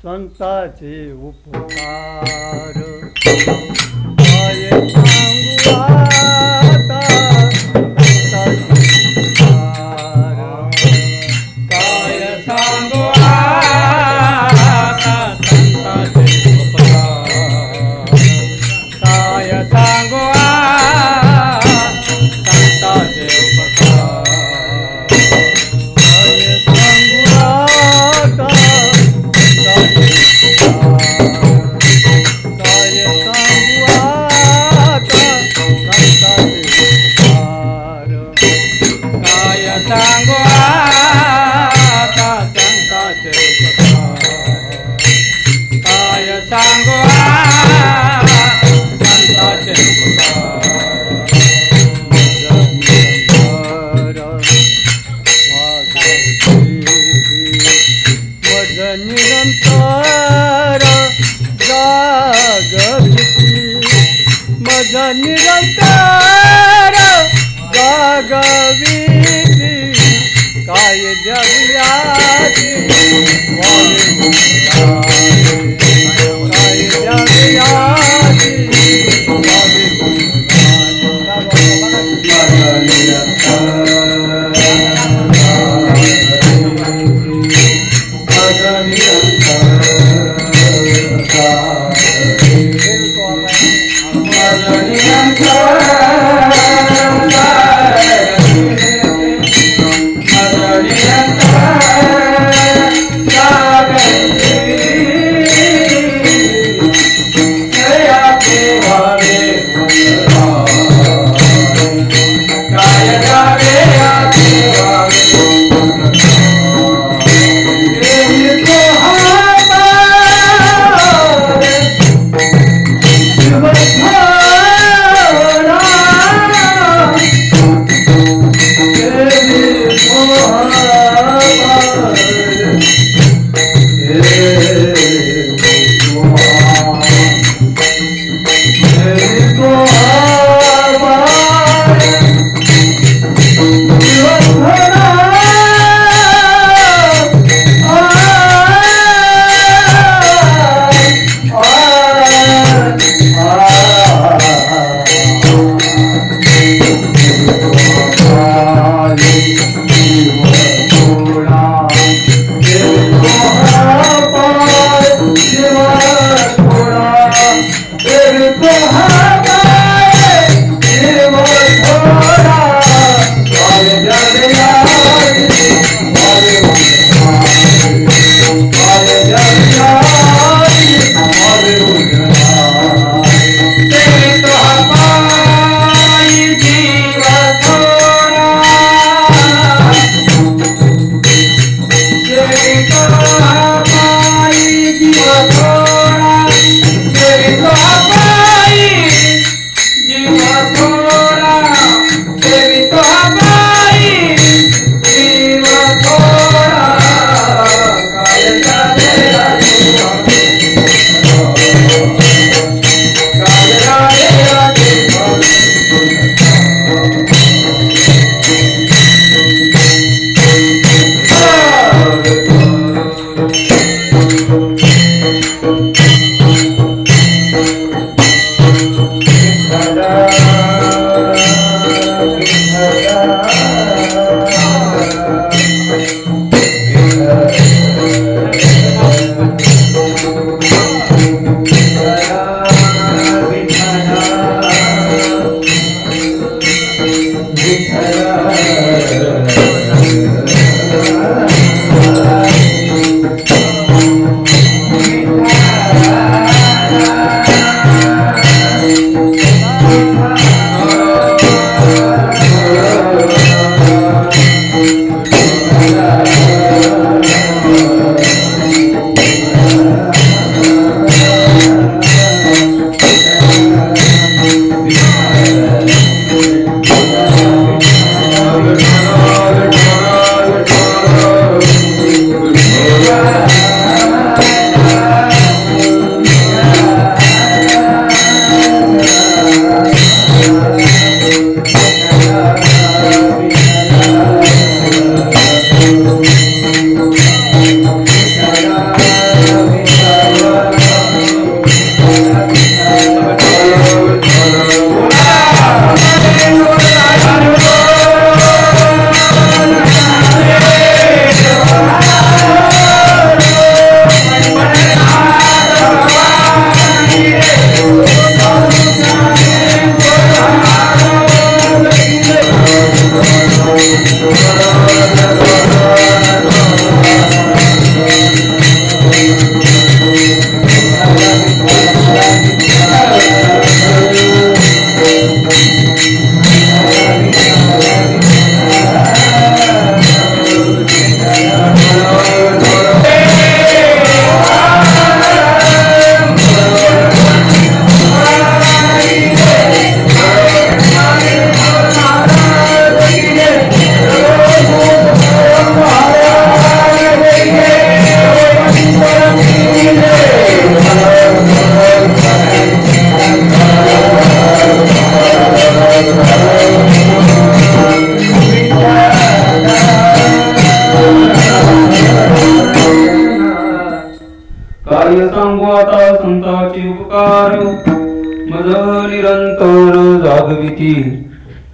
संताचे उपकार काय सांगू आता, संताचे उपकार काय सांगू आता, संताचे उपकार काय सांगू आता, संताचे उपकार काय सांगू आता, सांगू आता संताचे उपकार काय सांगू संताचे उपकार मज निरंतर जागविती मज निरंतर जागविती काय द्याव्याची वारे गुणगान काय द्याव्याची वारे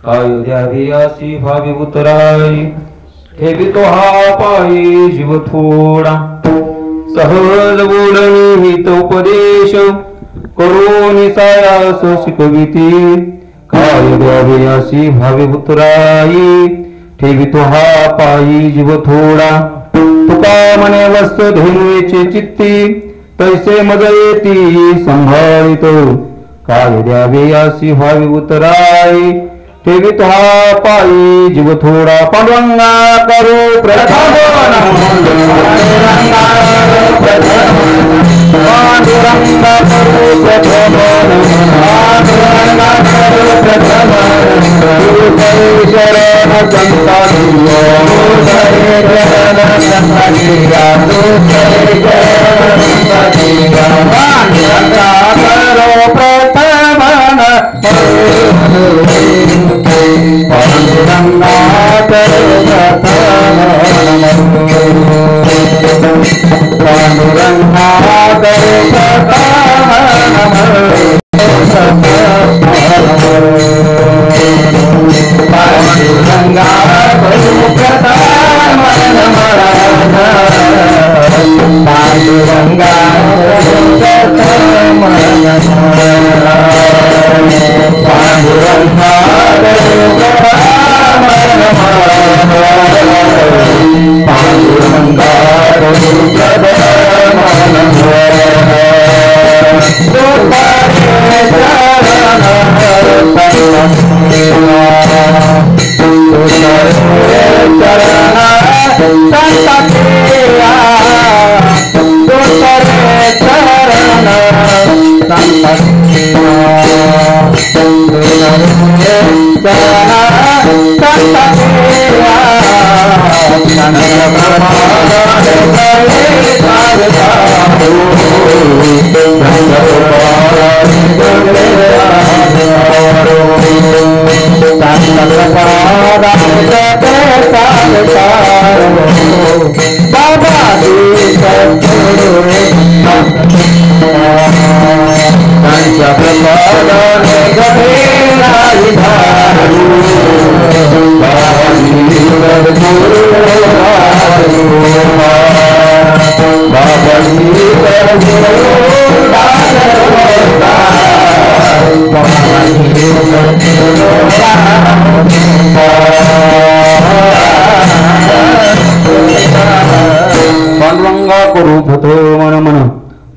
काय द्यावे अशी भावी उतराई ठेवितो हा पायी जीव थोडा सहज बोलणी हितोपदेश करून सायास शिकविती काय द्यावे अशी भावी उतराई ठेवितो हा पायी जीव थोडा तुका मने वस्त धेनुचे चित्ती तैसे मज येती संभाळितो काय द्यावे अशी भावी उतराई ठेवितो हा पायी जीव थोडा पांडुरंगा करू प्रथम पांडुरंगा करू प्रथम पांडुरंगा करू प्रथम शरण संता पांडुरंगा करो प्रथम पांडुरंगा करे पांडुरंगा करे पांडुरंगा पांडुरंगा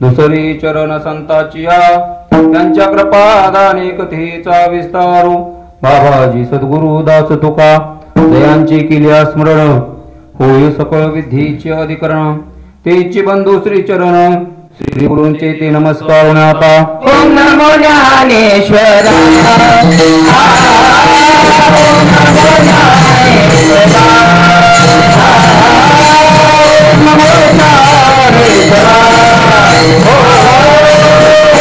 दुसरी चरण संताची त्यांच्या कृपादाने कथेचा विस्तारू बाबाजी सद्गुरु दास तुका दयांची केली स्मरण होय सकळ विधीचे अधिकरण तेची बंधू श्री चरण श्री गुरूंचे ते नमस्कार आता ओम नमो ज्ञानेश्वरा ओम नमो ज्ञानेश्वरा ओम नमो ज्ञानेश्वरा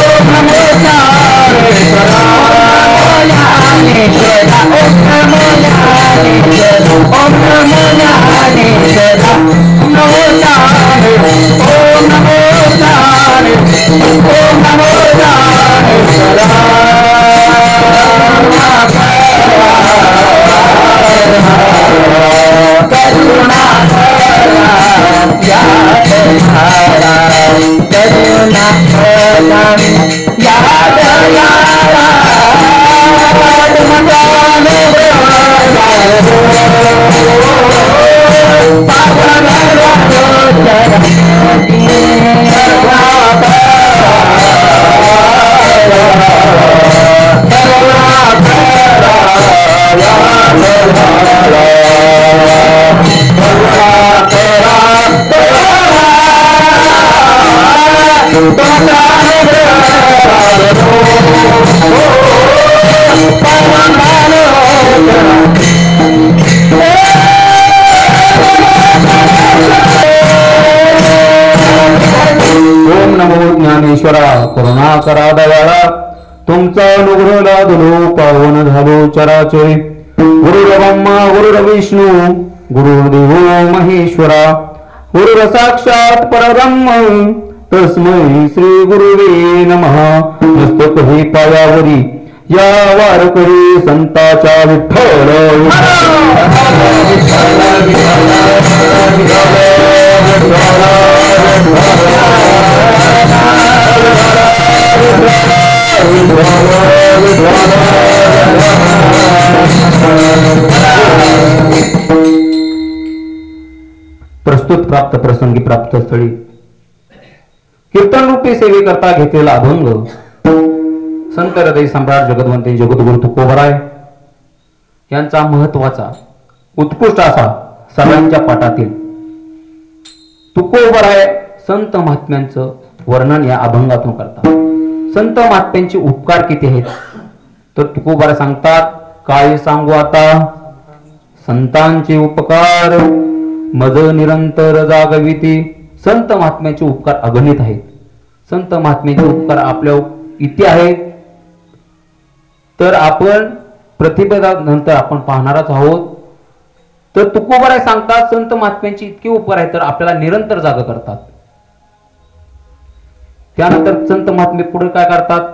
ओम नमो ज्ञानेश्वरा ओम नमो ज्ञानेश्वरा ओम नमो ज्ञानेश्वरा नमो ज्ञानेश्वरा ओम नमो ओम नमो ज्ञानेश्वरा करुणा करुणा याद ज्ञानेश्वरा करुणा करा दयाळा तुमचा अनुग्रह लादलो पावन झालो चराचरी गुरुर्ब्रह्मा गुरुर्विष्णू गुरुर्देव महेश्वरा गुरुर साक्षात परब्रह्म तस्मै श्री गुरुवे नमः मस्तक हे पायावरी या वारकरी संताच्या विठ्ठल प्रस्तुत प्राप्त प्रसंगी प्राप्त स्थळी कीर्तन रूपी सेवे करता घेतलेला अभंग संत हृदय सम्राट जगदवंते जगद्गुरु तुकोबराय यांचा महत्वाचा उत्कृष्ट असा सगळ्यांच्या पाठातील तुकोबराय संत महात्म्यांचं वर्णन या अभंगातून करतात. संत महात्म्यांचे उपकार किती आहेत तर तुकोबराय सांगतात, काय सांगू आता संतांचे उपकार मज निरंतर जागविती. संत महात्म्याचे उपकार अगणित आहेत. संत महात्म्याचे उपकार आपल्या इथे आहेत तर आपण प्रतिपदा नंतर आपण पाहणारच आहोत. तर तुकोबाराय सांगतात संत महात्म्यांची इतके उपकार आहेत तर आपल्याला निरंतर जागा करतात. त्यानंतर संत महात्मे पुढे काय करतात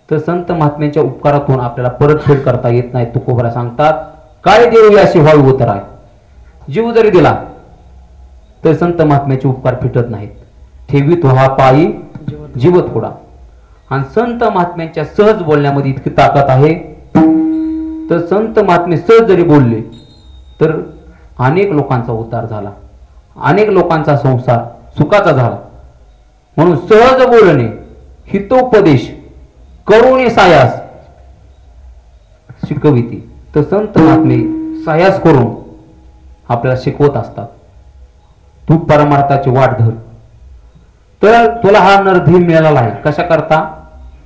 तर संत महात्म्यांच्या उपकारातून आपल्याला परतफेड करता येत नाही. तुकोबाराय सांगतात काय देऊ अशी व्हावी उतराय. जीव जरी दिला तर संत महात्म्याचे उपकार फिटत नाहीत. ठेवी तो हा पायी जीव थोडा. आणि संत महात्म्यांच्या सहज बोलण्यामध्ये इतकी ताकद आहे. तर संत महात्मे सहज जरी बोलले तर अनेक लोकांचा उद्धार झाला, अनेक लोकांचा संसार सुखाचा झाला. म्हणून सहज बोलणे हितोपदेश करुणे सायास शिकविती. तर संत महात्मे सायास करून आपल्याला शिकवत असतात. तू परमार्थाची वाट धर. तर तुला हा नरधी मिळाला आहे कशा करता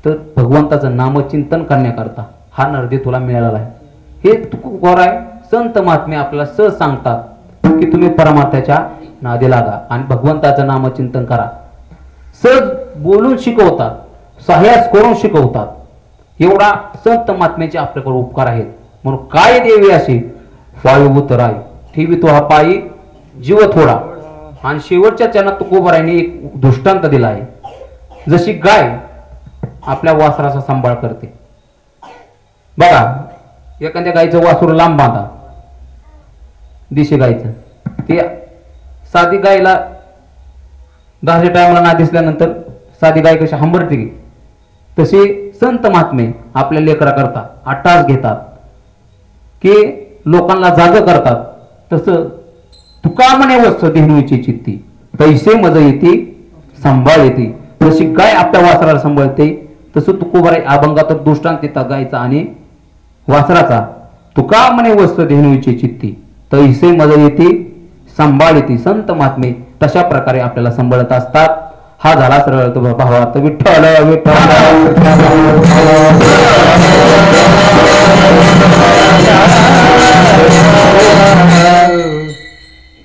तर भगवंताचं नामचिंतन करण्याकरता हा नरधी तुला मिळाला आहे. हे तुकोबाराय संत महात्मे आपल्याला सहज सांगतात की तुम्ही परमार्थाच्या नादी लागा आणि भगवंताचं नामचिंतन करा. सहज बोलून शिकवतात, साहस करून शिकवतात. एवढा संत महात्म्याचे आपल्याकडे उपकार आहेत. म्हणून काय देवी अशी वायू उतराय ठेवी तो हा पायी जीव थोडा. आणि शेवटच्या चरणात तुकोबारायने एक दृष्टांत दिला आहे. जशी गाय आपल्या वासराचा सांभाळ करते. बघा एखाद्या गायचं वासरू लांब बांधा दिशे गायचं ते साधी गायला दहाच्या टायमाला ना दिसल्यानंतर साधी गाय कशी हंबरते की तसे संत महात्मे आपल्या लेकरा करता अट्टास घेतात की लोकांना जाग करतात. तसं तुका म्हणे वत्स धेनुची चित्ती पैसे मज येते सांभाळ येते. जशी गाय आपल्या वासराला सांभाळते तसं तुकोबाराय अभंगात दृष्टांत देतात गायचा आणि वासराचा. तुका म्हणे वत्स धेनुची चित्ती तैसे मज येते सांभाळ येते. संत महात्मे तशा प्रकारे आपल्याला सांभाळत असतात. हा झाला सरळ भावार्थ. विठ्ठल विठ्ठल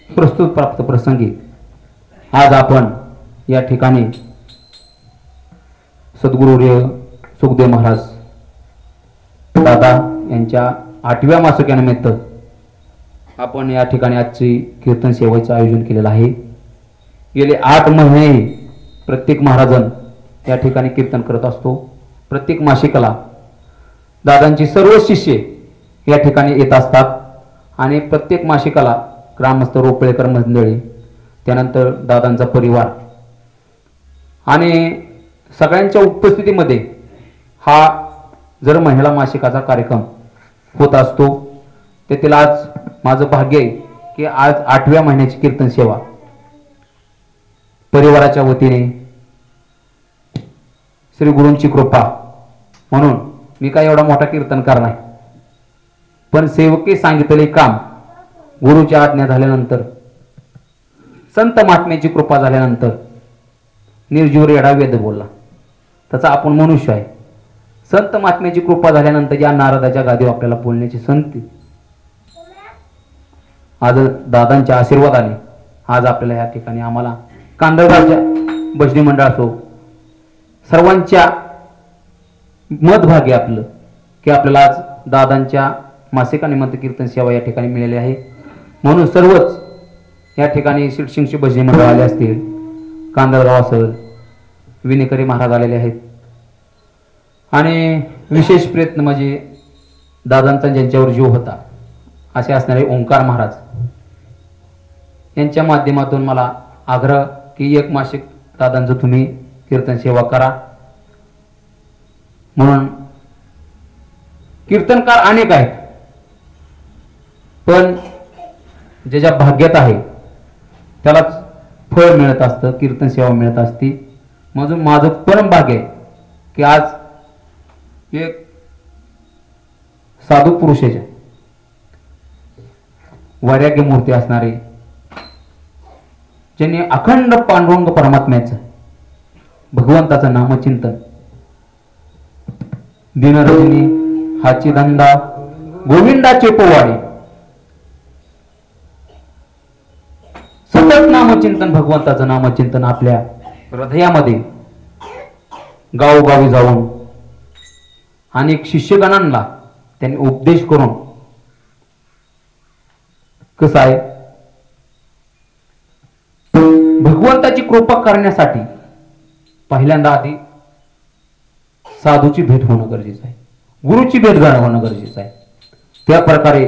प्रस्तुत प्राप्त प्रसंगी आज आपण या ठिकाणी सद्गुरू सुखदेव महाराज दादा यांच्या 8व्या मासिकानिमित्त आपण या ठिकाणी आजची कीर्तन सेवेचं आयोजन केलेलं आहे. गेले 8 महिने प्रत्येक महाराजन या ठिकाणी कीर्तन करत असतो. प्रत्येक मासिकाला दादांची सर्व शिष्य या ठिकाणी येत असतात आणि प्रत्येक मासिकाला ग्रामस्थ रोपळेकर मंडळी त्यानंतर दादांचा परिवार आणि सगळ्यांच्या उपस्थितीमध्ये हा जर महिला मासिकाचा कार्यक्रम होत असतो. तेथील आज माझं भाग्य आहे की आज 8व्या महिन्याची कीर्तन सेवा परिवाराच्या वतीने श्री गुरूंची कृपा म्हणून मी काय एवढा मोठा कीर्तनकार नाही पण सेवके सांगितलेले काम गुरुची आज्ञा झाल्यानंतर संत महात्म्याची कृपा झाल्यानंतर निर्जीव रेडा वेद बोलला त्याचा आपण मनुष्य आहे. संत महात्म्याची कृपा झाल्यानंतर या नारदाच्या गादीवर आपल्याला बोलण्याची संधी आज दादांच्या आशीर्वादाने आज आपल्याला या ठिकाणी आम्हाला कांदळगावच्या भजनी मंडळ असो सर्वांच्या मतभागी आपलं की आपल्याला आज दादांच्या मासिकानिमित्त कीर्तन सेवा या ठिकाणी मिळाली आहे. म्हणून सर्वच या ठिकाणी शिक्षिंगची भजनी मंडळ आले असतील, कांदळगाव असेल, विनेकरी महाराज आलेले आहेत आणि विशेष प्रयत्न म्हणजे दादांचा ज्यांच्यावर जीव होता असे असणारे ओंकार महाराज यांच्या माध्यमातून मला आग्रह की एक मासिक दादांचं तुम्ही कीर्तन सेवा करा. म्हणून कीर्तनकार अनेक आहेत पण ज्याच्या भाग्यात आहे त्यालाच फळ मिळत असतं, कीर्तन सेवा मिळत असती. माझं परम भाग्य आहे की आज एक साधू पुरुषाच्या वैराग्य मूर्ती असणारे ज्यांनी अखंड पांडुरंग परमात्म्याचं भगवंताचं नामचिंतन दिनरजनी हाची धंदा गोविंदाचे पोवाडे सतत नामचिंतन भगवंताचं नामचिंतन आपल्या हृदयामध्ये गावोगावी जाऊन अनेक शिष्यगणांना त्यांनी उपदेश करून कसं आहे भगवंताची कृपा करण्यासाठी पहिल्यांदा आधी साधूची भेट होणं गरजेचं आहे, गुरुची भेट होणं गरजेचं आहे. त्या प्रकारे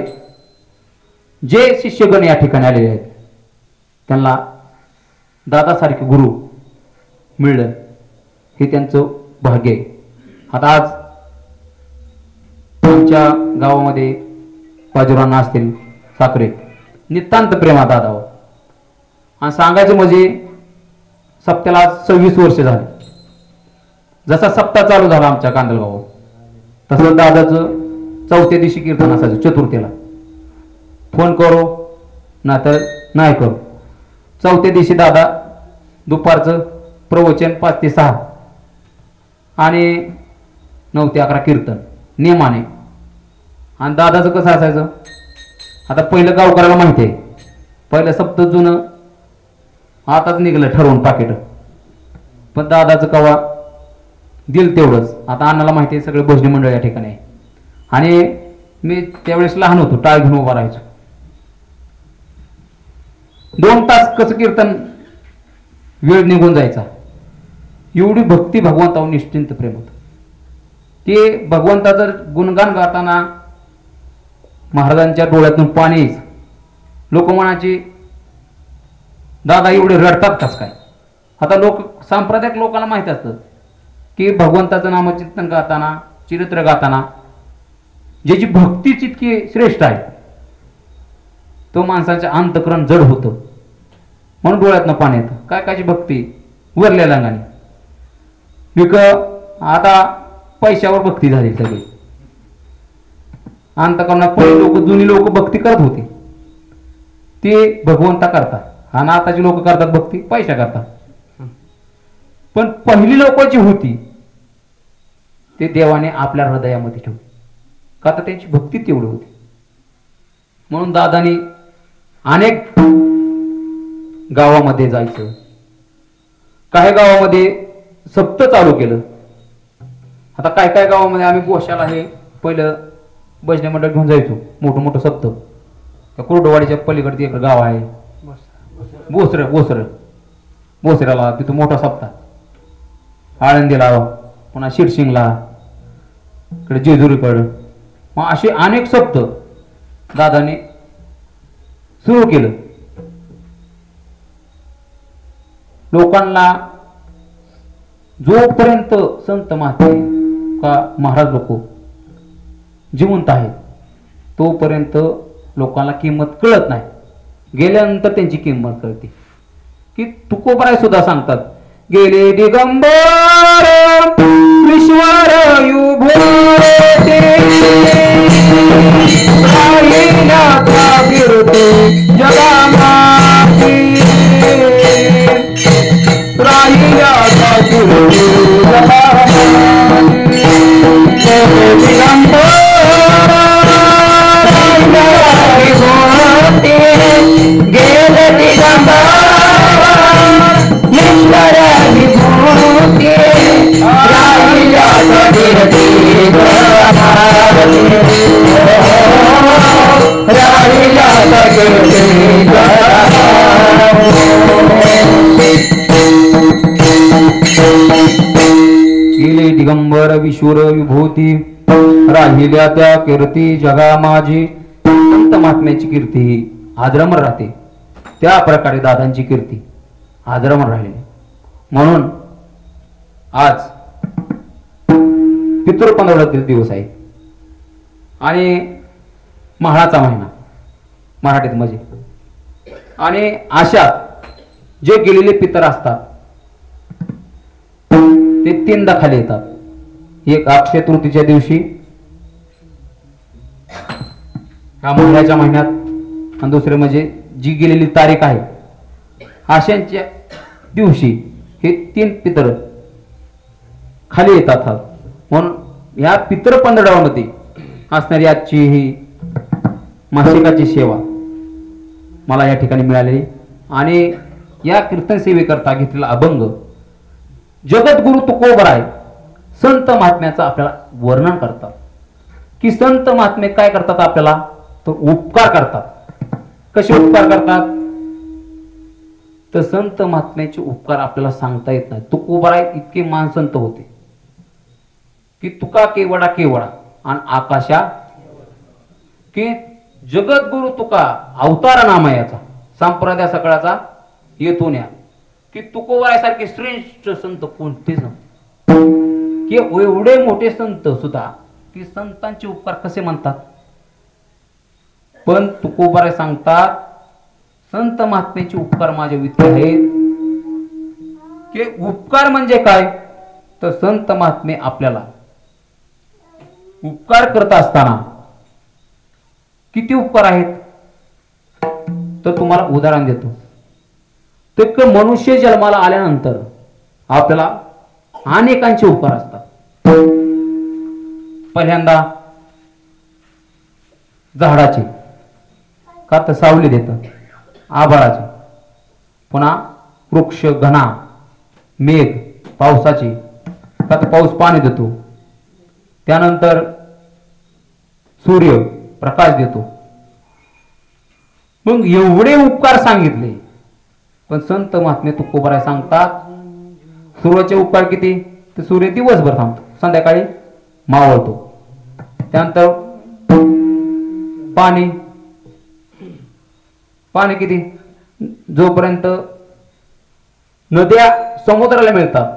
जे शिष्यगण या ठिकाणी आलेले आहेत त्यांना दादासारखे गुरु मिळलं हे त्यांचं भाग्य आहे. आता आज आमच्या गावामध्ये बाजूरांना असतील साखरे नितांत प्रेमा दादावर आणि सांगायचं म्हणजे सप्त्याला आज 26 वर्ष झाले. जसा सप्ताह चालू झाला आमच्या कांदळगावावर तसं दादाचं चौथ्या दिवशी कीर्तन असायचं चतुर्थीला. फोन करो ना तर नाही करो. चौथ्या दिवशी दादा दुपारचं प्रवचन 5 ते 6 आणि 9 ते 11 कीर्तन नियमाने. आणि दादाचं कसं असायचं आता पहिलं गावकऱ्याला माहिती आहे पहिलं सप्त जुनं आताच निघलं ठरवून पाकिट. पण दादाचं कवा दिल तेवढंच. आता अण्णाला माहिती आहे सगळे भजनी मंडळ या ठिकाणी आहे आणि मी त्यावेळेस लहान होतो टाळ घेऊन उभा राहायचो. 2 तास कसं कीर्तन वेळ निघून जायचा. एवढी भक्ती भगवंतावर निश्चिंत प्रेम होतं. ते भगवंताचं गुणगान गाताना महाराजांच्या डोळ्यातून पाणी यायचं. लोक म्हणायचे दादा एवढे रडतात कस काय. आता लोक सांप्रदायिक लोकांना माहित असतं की भगवंताचं नामचिंतन गाताना चरित्र गाताना ज्याची भक्ती जितकी श्रेष्ठ आहे तो माणसाचं अंतःकरण जड होतं म्हणून डोळ्यातनं पाणी येतं. काय कायची भक्ती वरल्या रंगाने विक आता पैशावर भक्ती झाली सगळी. अंतःकरणात पहिले लोक जुनी लोक भक्ती करत होते ते भगवंता करतात आणि आताची लोक करतात भक्ती पैसा करतात. पण पहिली लोक जी होती ते देवाने आपल्या हृदयामध्ये ठेवली का तर त्यांची भक्ती तेवढी होती. म्हणून दादानी अनेक गावामध्ये जायचं. काही गावामध्ये सप्त चालू केलं. आता काय काय गावामध्ये आम्ही गोशाला हे पहिलं भजनी मंडळ घेऊन जायचो. मोठं मोठं सप्त कुर्डवाडीच्या पलीकडे एक गाव आहे बोसऱ्याला तिथं मोठा सप्ताह. आळंदीला पुन्हा शिरशिंगला इकडे जेजुरीकडं मग असे अनेक सप्त दादाने सुरू केलं. लोकांना जोपर्यंत संत महात्मे का महाराज लोक जिवंत आहेत तोपर्यंत लोकांना किंमत कळत नाही. गेल्यानंतर त्यांची किंमत कळते. की तुकोबाराय सुद्धा सांगतात गेले दिगंबर विश्वर युभोते राहिला कीर्ती जगामाती राहिला कीर्ती जगामाती दिगंबर गेले दिगंबर ईश्वर विभूती राहिला कीर्ती राहिला कीर्ती गेले दिगंबर विश्वर विभूती राहिल्या त्या कीर्ती जगा माझी. संत महात्म्याची कीर्ती ही आजरामर राहते. त्या प्रकारे दादांची कीर्ती आजरामर राहिली. म्हणून आज पितृपंधरवड्यातील दिवस आहे आणि महाळाचा महिना मराठीत म्हणजे. आणि अशा जे गेलेले पितर असतात ते 3दा खाली येतात. एक अक्षय तृतीच्या दिवशी ह्या महिन्याच्या महिन्यात आणि दुसरे म्हणजे जी गेलेली तारीख आहे अशांच्या दिवशी हे 3 पितर खाली येतात. म्हणून या पितर पंधरवड्यामध्ये असणारी आजची ही मासिकाची सेवा मला या ठिकाणी मिळालेली आणि या कीर्तन सेवेकरता घेतलेला अभंग जगद्गुरु तुकोबराय संत महात्म्याचा आपल्याला वर्णन करतात की संत महात्मे काय करतात आपल्याला, तर उपकार करतात. कसे उपकार करतात, तर संत महात्म्याचे उपकार आपल्याला सांगता येत नाही. तुकोबाराय इतके मान संत होते की तुका केवडा केवडा आणि आकाशा की जगद्गुरु तुका अवतार नामयाचा संप्रदाय सकाळचा येतो न्या की तुकोबाराय सारखे श्रेष्ठ संत कोणतेच नव्हते. की एवढे मोठे संत सुद्धा की संतांचे उपकार कसे म्हणतात. पण तुकोबाराय सांगतात संत महात्म्याचे उपकार माझ्या इतके आहेत की उपकार म्हणजे काय, तर संत महात्मे आपल्याला उपकार करत असताना किती उपकार आहेत, तर तुम्हाला उदाहरण देतो. तर मनुष्य जन्माला आल्यानंतर आपल्याला अनेकांचे उपकार असतात. पहिल्यांदा झाडाचे का तर सावली देतं, आभाळाचे, पुन्हा वृक्ष घना, मेघ पावसाचे का तर पाऊस पाणी देतो, त्यानंतर सूर्य प्रकाश देतो. मग एवढे उपकार सांगितले, पण संत महात्मे तुकोबाराय सांगतात सूर्याचे उपकार किती, तर सूर्य दिवसभर थांबतो, संध्याकाळी मावळतो. त्यानंतर पाणी पाणी किती, जोपर्यंत नद्या समुद्राला मिळतात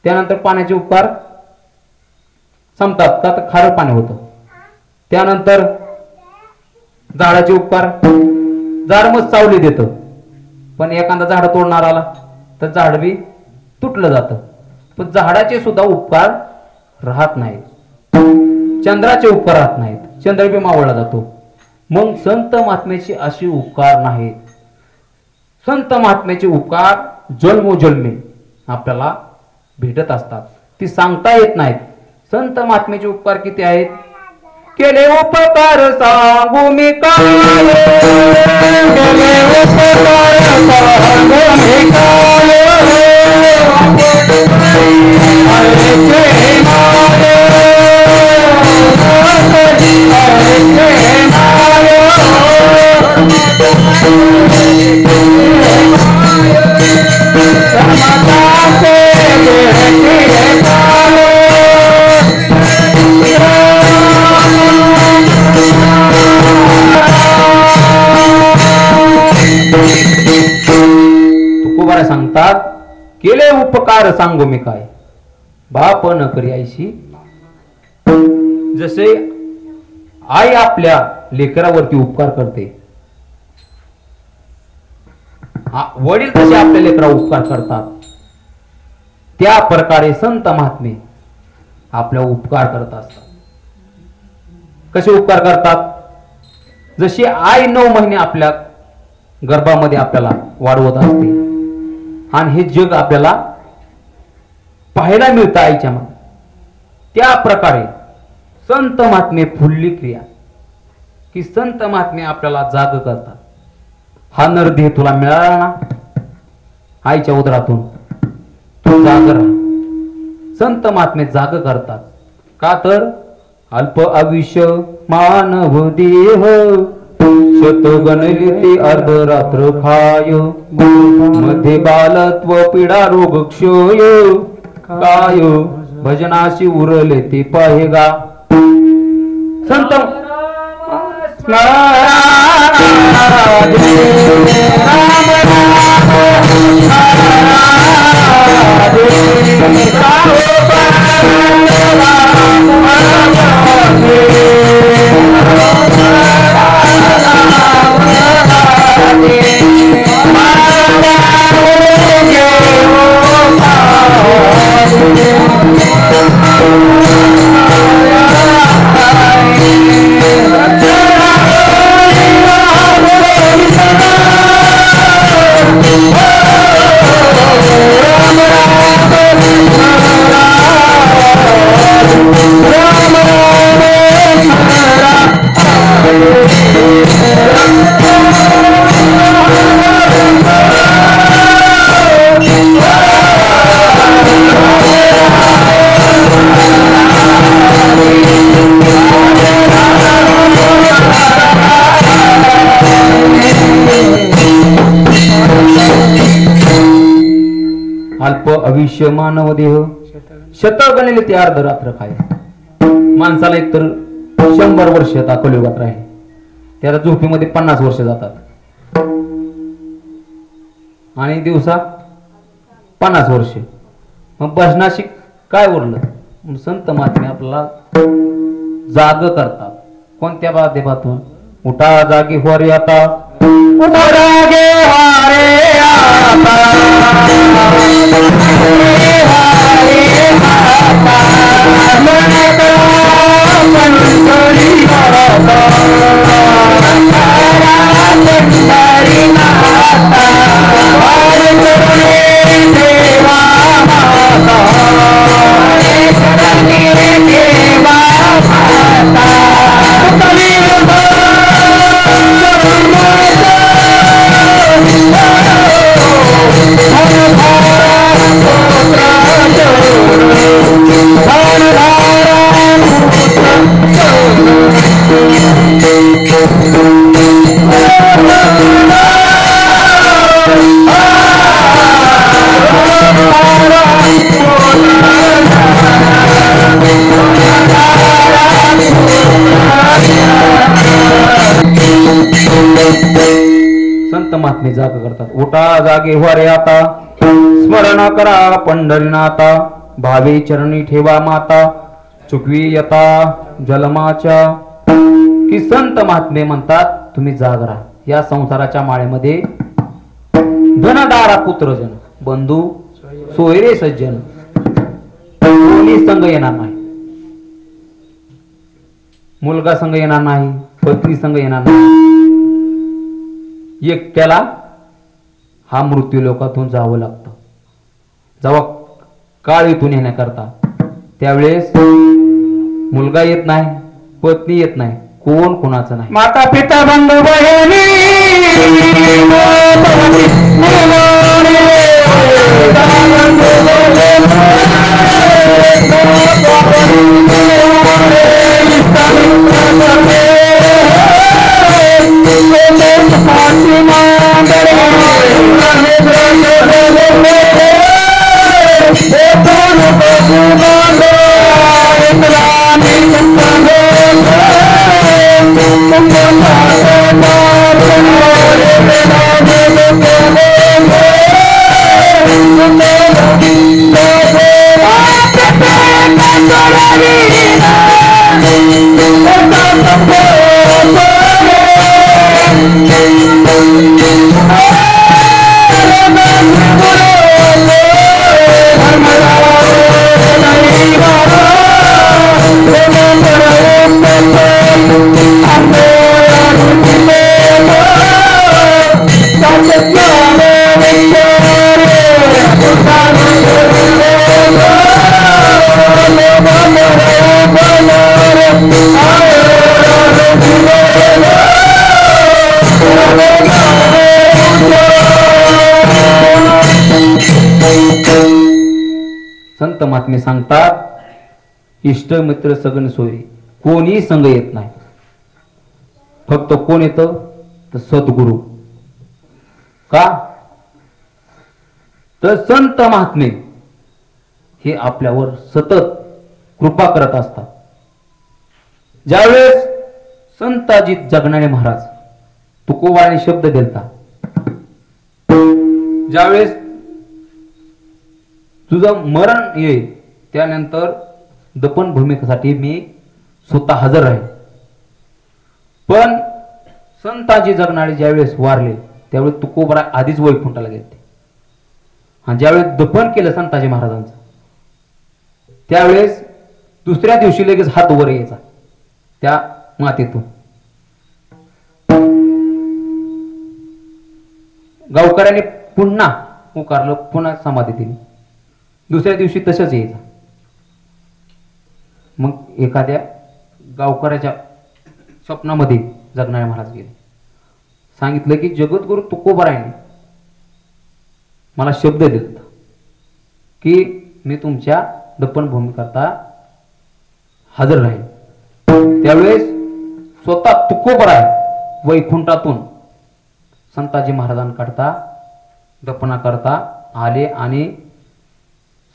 त्यानंतर पाण्याचे उपकार संपतात का तर खारं पाणी होतं. त्यानंतर झाडाचे उपकार, झाड मग सावली देतं, पण एखादा झाड तोडणार आला तर झाड बी तुटलं जातं. पण झाडाचे सुद्धा उपकार राहत नाहीत, चंद्राचे उपकार राहत नाहीत, चंद्र बी मावळला जातो. मग संत महात्म्याचे असे उपकार नाहीत. संत महात्म्याचे उपकार जन्मोजन्मी आपल्याला भेटत असतात, ती सांगता येत नाहीत. संत महात्म्याचे उपकार किती आहेत, केले उपकार सांगू मी काय, केले उपकार सांगू मी काय, तुकोबाराय सांगतात केले उपकार सांगू मी काय, बाप न करी आईशी. जसे आई आपल्या लेकरावरती उपकार करते, वडील कसे आपल्या लेकरावर उपकार करतात, त्या प्रकारे संत महात्मे आपल्या उपकार करत असतात. कसे उपकार करतात, जशी आई 9 महिने आपल्या गर्भामध्ये आपल्याला वाढवत असते आणि हे जग आपल्याला पाहायला मिळतं आईच्या मध्ये, त्या प्रकारे संत महात्मे फुल्ली क्रिया की संत महात्मे आपल्याला जाग करतात. हा नरदेह तुला मिळाला ना आईच्या उदरातून, तू जाग राहा. संत महात्मे जाग करतात का तर अल्प आयुष्य मानव देह, शत गणिते अर्धरात्र खाय, मध्ये बालत्व पीडा रोग क्षय, काय भजनाशी उरले ते पाहेगा. संत Rama आयुष्य मानव देह शतक गणिले ते अर्ध रात्र खाय. माणसाला एकतर 100 वर्ष आता कलियुगात राहील, त्याला झोपेमध्ये 50 वर्ष जातात आणि दिवसा 50 वर्ष. मग बसनाशी काय उरलं? संत महात्मे आपल्याला जाग करतात. कोणत्या माध्यमातून? उठा जागी हो रे आता, उठा जागे हारे आता, हारे आता, मन करा पंढरी नाथा, पंढरी नाथा, वार करणे देवा माता, वार करणे देवा माता, संत महात्मे जाग करतात. उठा जागे हो रे आता, स्मरण करा पंढरीनाथा, भावे चरणी ठेवा माता, चुकवी यता जलमाच्या. की संत महात्मे म्हणतात तुम्ही जाग राहा. या संसाराच्या माळेमध्ये धनदारा पुत्रजन बंधू सोयरे सज्जन कोणी संग येणार नाही. मुलगा संग येणार नाही, पत्नी संग येणार नाही. एकट्याला हा मृत्यू लोकातून जावं लागतं. जेव्हा काळ इथून येण्याकरता त्यावेळेस मुलगा येत नाही, पत्नी येत नाही, कोण कोणाचं नाही. माता पिता बंधू बहिणी संत महात्मे सांगतात इष्ट मित्र सगन सोयरे कोणी संग येत नाही. फक्त कोण येतं तर सद्गुरू. का तर संत महात्मे हे आपल्यावर सतत कृपा करत असतात. ज्यावेळेस संताजी जगणारे महाराज तुकोबाने शब्द दिलता, ज्यावेळेस तुझं मरण येईल त्यानंतर दफन भूमिकेसाठी मी स्वतः हजर राहील. पण संताजी जगणारे ज्यावेळेस वारले त्यावेळेस तुकोबा आधीच वैकुंठाला गेले. आणि ज्यावेळेस दफन केलं संताजी महाराजांचं त्यावेळेस दुसऱ्या दिवशी लगेच हात वर यायचा त्या मातीतून. गावकऱ्यांनी पुन्हा पुकारलं, पुन्हा समाधी दिली. दुसऱ्या दिवशी तसंच यायचं. मग एखाद्या गावकऱ्याच्या स्वप्नामध्ये जगणारे महाराज गेले. सांगितलं की जगद्गुरु तुकोबारायांनी मला शब्द दिला की मी तुमच्या दफनभूमी करता हजर राहील. त्यावेळेस स्वतः तुकोबराय वैकुंठातून संताजी महाराजांकरता दफना करता आले आणि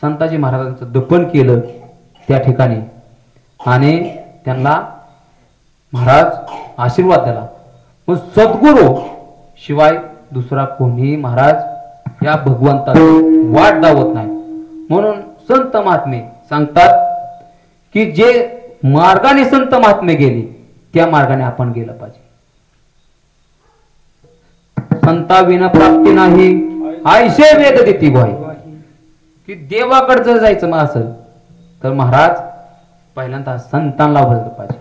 संताजी महाराजांचं दफन केलं त्या ठिकाणी आणि त्यांना महाराज आशीर्वाद दिला. मग सद्गुरू शिवाय दुसरा कोणी महाराज या भगवंताची वाट दावत नाही. म्हणून संत महात्मे सांगतात की जे मार्गाने संत महात्मे गेले त्या मार्गाने आपण गेलं पाहिजे. संताविना प्राप्ती नाही आयशे वेद देती ग्वाही. की देवाकडे जर जायचं मग असेल तर महाराज पहिल्यांदा संतांना भरलं पाहिजे.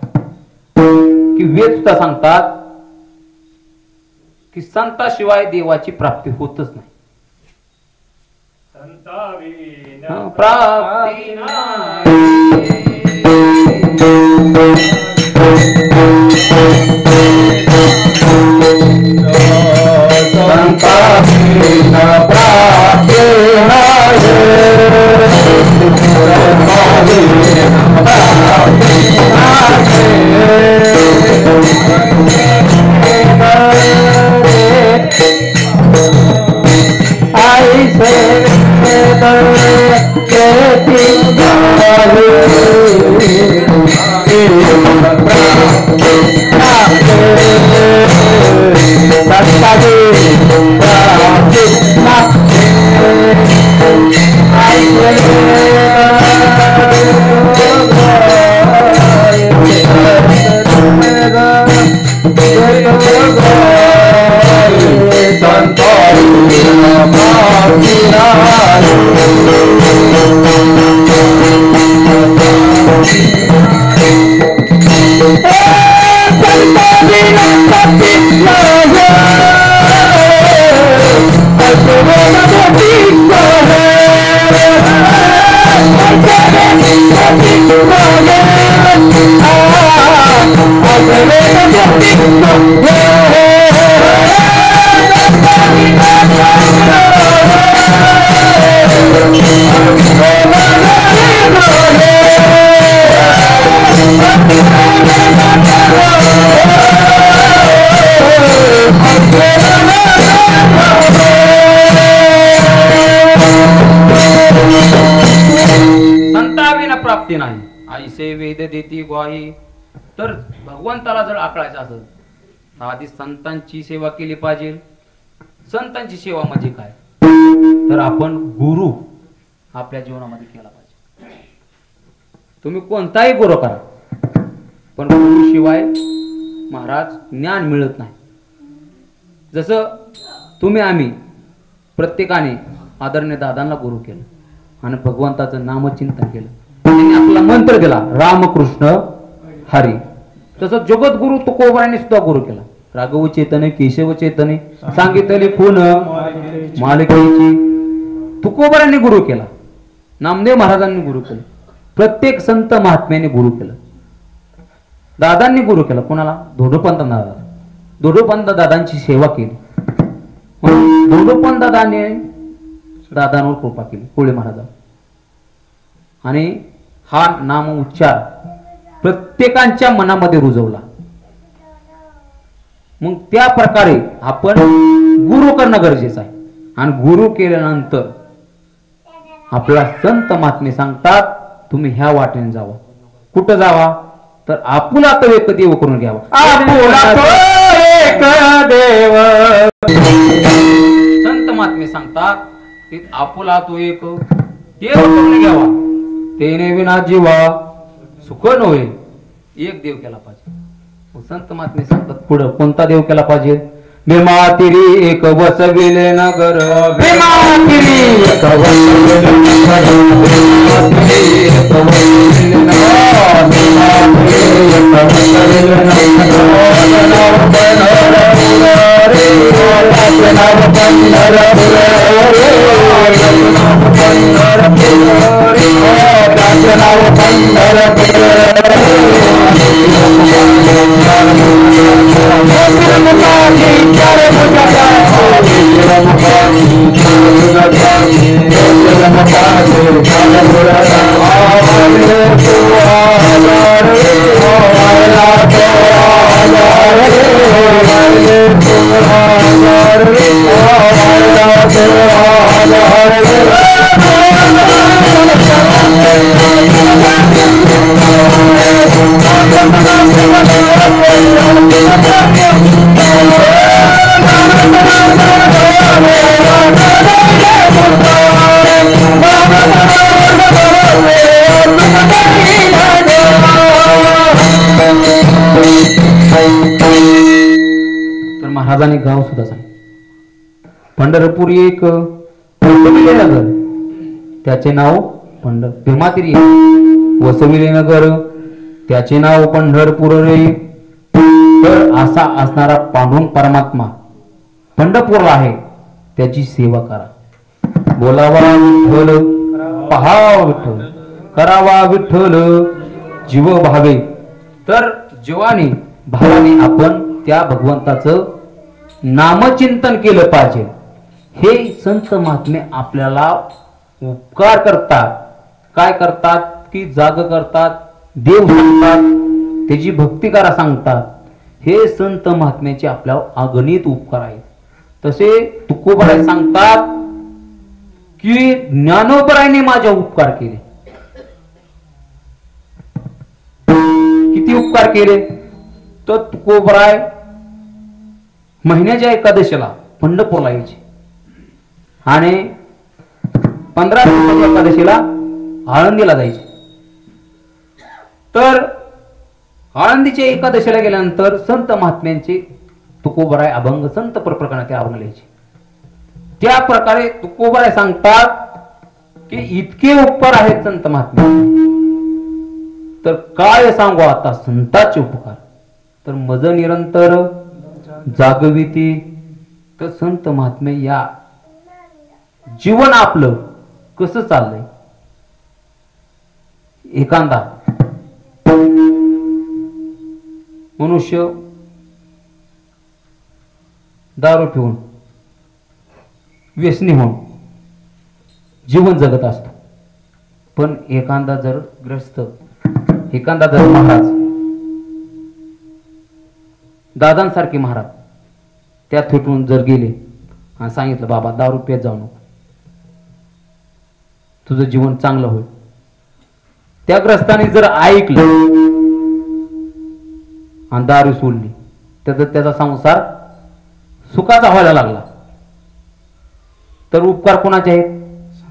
की वेद सुद्धा सांगतात की संताशिवाय देवाची प्राप्ती होतच नाही. प्राप्ती प्राप्ती नाही आईसे वेद देती ग्वाही. तर भगवंताला जर आकळायचं असेल तर आधी संतांची सेवा केली पाहिजे. संतांची सेवा म्हणजे काय तर आपण गुरु आपल्या जीवनामध्ये केला पाहिजे. तुम्ही कोणताही गुरु करा पण गुरु शिवाय महाराज ज्ञान मिळत नाही. जसं तुम्ही आम्ही प्रत्येकाने आदरणीय दादांना गुरु केलं आणि भगवंताचं नामचिंतन केलं. त्यांनी आपला मंत्र दिला रामकृष्ण हरी. तसं जगद्गुरु तुकोबारांनी सुद्धा गुरु केला. राघव चेतने केशव चेतने सांगितले खून मालिकेची तुकोबारांनी गुरु केला. नामदेव महाराजांनी गुरु केलं. प्रत्येक संत महात्म्याने गुरु केलं. दादांनी गुरु केलं. कोणाला धोडोपंत दादा. धोडोपंत दादांची सेवा केली. धोडोपंत दादाने दादांवर कृपा केली कोळी महाराजांवर. आणि हा नाम उच्चार प्रत्येकाच्या मनामध्ये रुजवला. मग त्या प्रकारे आपण गुरु करणं गरजेचं आहे. आणि गुरु केल्यानंतर आपला संत महात्मे सांगतात तुम्ही ह्या वाटेने जावा. कुठं जावा तर आपुला तो एक देव करून घ्यावा. आपुला तो एक देव. संत महात्मे सांगतात की आपुला तो एक देव करून घ्यावा. तेने विना जीवा सुख नव्हे. एक देव केला पाहिजे. संत महात्मे सांगतात पुढं कोणता देव केला पाहिजे. भीमातिरी एक वसविले नगर. भीमातिरी एक वसविले नगर. भीमातिरी एक वसविले नगर. भीमातिरी एक वसविले नगर तर महाराजांनी गाव सुद्धा सांग पंढरपूर एक नगर त्याचे नाव भीमातिरी वसविले नगर त्याचे नाव पंढरपूर रे. तर असा असणारा पांडुरंग परमात्मा पंढरपूरला आहे त्याची सेवा करा. बोलावा विठ्ठल पहावा विठ्ठल करावा विठ्ठल जीव भावे. तर जीवाने भावाने आपण त्या भगवंताचं नामचिंतन केलं पाहिजे. हे संत महात्मे आपल्याला उपकार करतात. काय करतात की जाग करतात, देव सांगतात, त्याची भक्ती करा सांगतात. हे संत महात्म्याचे आपल्यावर अगणित उपकार आहेत. तसे तुकोबराय सांगतात की ज्ञानोबरायने माझे उपकार केले. किती उपकार केले तर तुकोबराय महिन्याच्या एकादशीला पंढरपूरला यायचे आणि 15 दिवसाच्या एकादशीला आळंदीला जायचे. तर आळंदीच्या एकादशीला गेल्यानंतर संत महात्म्यांचे तुकोबराय अभंग संत प्रकरणात ते अभंग लिहायचे. त्या प्रकारे तुकोबराय सांगतात की इतके उपकार आहेत संत महात्मे. तर काय सांगू आता संतांचे उपकार. तर मज निरंतर जागविती. तर संत महात्मे या जीवन आपलं कसं चाललंय. एखादा मनुष्य दारू पिऊन व्यसनी होऊन जीवन जगत असतो. पण एखादा जर ग्रस्त एखादा जर महाराज दादांसारखे महाराज त्या थेटून जर गेले आणि सांगितलं बाबा दारू पित जाऊ नको, तुझं जीवन चांगलं होईल. त्या ग्रस्ताने जर ऐकलं आणि दारू सोडली तर त्याचा संसार सुखाचा व्हायला लागला. तर उपकार कोणाचे आहेत?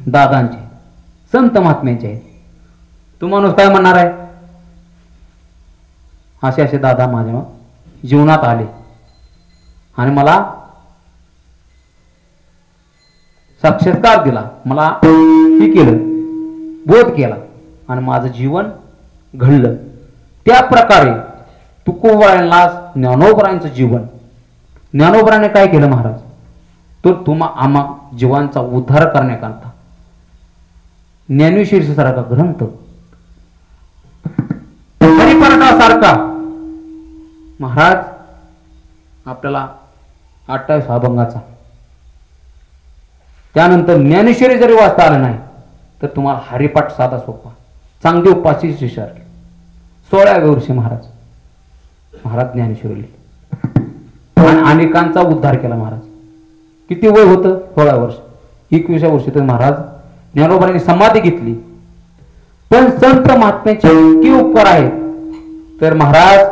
दादांचे, संत महात्म्यांचे आहेत. तो माणूस काय म्हणणार आहे, असे असे दादा माझ्या जीवनात आले आणि मला साक्षात्कार दिला, मला हे केलं, बोध केला आणि माझं जीवन घडलं. त्या प्रकारे तुकोबरायांना ज्ञानोबरायांचं जीवन ज्ञानोबराने काय केलं महाराज, तो आम्हा जीवांचा उद्धार करण्याकरता ज्ञानेश्वरी सारखा ग्रंथ हरिपाठासारखा महाराज आपल्याला 28 अभंगाचा, त्यानंतर ज्ञानेश्वरी जरी वाचता आलं नाही तर तुम्हाला हरिपाठ साधा सोपा चांगली उपाशी शिष्यार 16व्या वर्षी महाराज ज्ञानेश्वरी लिहिली आणि अनेकांचा उद्धार केला. महाराज किती वय होतं? 16 वर्ष. 21व्या वर्षी तर महाराज ज्ञानोबांनी समाधी घेतली. पण संत महात्म्याचे इतके उपकार आहेत. तर महाराज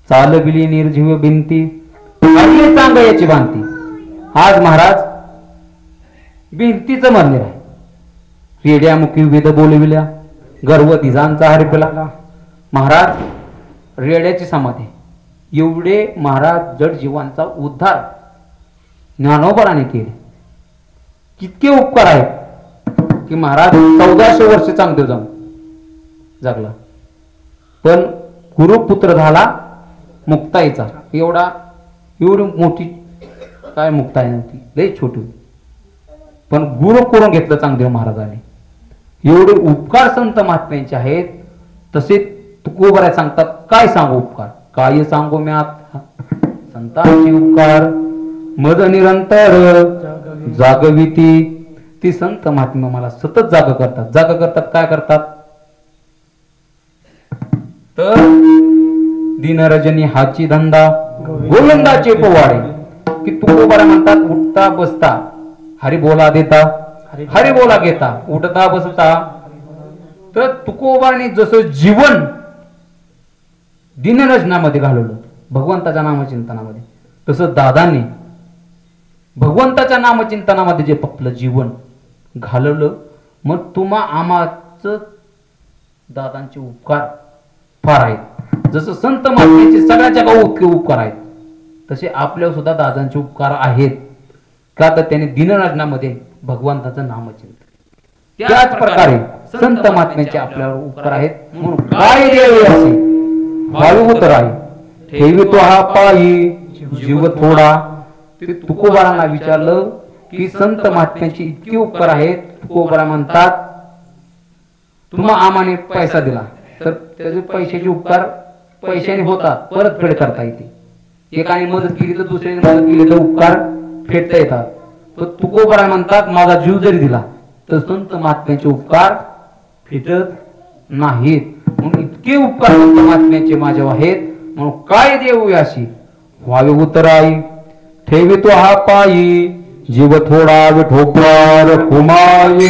चालविली निर्जीव भिंती चांगली चांग याची बांधती. आज महाराज भिंतीचं मंदिर आहे. रेड्यामुखी वेद बोलविल्या गर्व दिजांचा हरिपला. महाराज रेड्याची समाधी. एवढे महाराज जड जीवांचा उद्धार ज्ञानोबराने केले. कितके उपकार आहेत की महाराज 1400 वर्ष चांगदेव जाऊन जगला. पण गुरुपुत्र झाला मुक्ताईचा. एवढी मोठी काय मुक्ताई नव्हती, लई छोटी, पण गुरु करून घेतलं चांगदेव महाराजांनी. एवढे उपकार संत महात्म्यांचे आहेत. तसे तुकोबराय सांगतात, काय सांगू उपकार, काय सांगू मी आता संतांचे उपकार. मद निरंतर जागविती. ती संत महात्मा मला सतत जाग करतात. काय करतात तर दिनरजनी हाची धंदा गोलंदाचे पोवाडे. की तुकोबराय म्हणतात, उठता बसता हरी बोला देता, हरी बोला घेता, उठता बसता. तर तुकोबाने जसं जीवन दिनरचनामध्ये घालवलं, भगवंताच्या नामचिंतनामध्ये. तसं दादांनी भगवंताच्या नामचिंतनामध्ये जे आपलं जीवन घालवलं, मग तुम्हा आमाचं दादांचे उपकार फार आहेत. जसं संत महात्म्याचे सगळ्या जगावर उपकार आहेत, तसे आपल्यावर सुद्धा दादांचे उपकार आहेत. का तर त्याने दिनरचनामध्ये भगवंताचं नामचिंतन, त्याच प्रकारे संत महात्म्याचे आपल्यावर उपकार आहेत. म्हणून काय देवे असे व्हावे उतराई, ठेवी तो हा पायी जीव थोडा. ते तुकोबारांना विचारलं की संत महात्म्याचे इतके उपकार आहेत. तुकोबारा म्हणतात, तुम्हा आम्हाने पैसा दिला तर त्याचे पैशाचे उपकार पैशाने होतात, परतफेड करता येते. एकाने मदत केली तर दुसऱ्याने मदत केली तर उपकार फेडता येतात. तर तुकोबारा म्हणतात, माझा जीव जरी दिला तर संत महात्म्याचे उपकार फेडत नाहीत. म्हणून इतके उपकार संत महात्म्याचे माझ्यावर आहेत. म्हणून काय देऊ याशी व्हावे उतराई, ठेवी तो हा पायी जीव थोडा विठोबार कुमाई.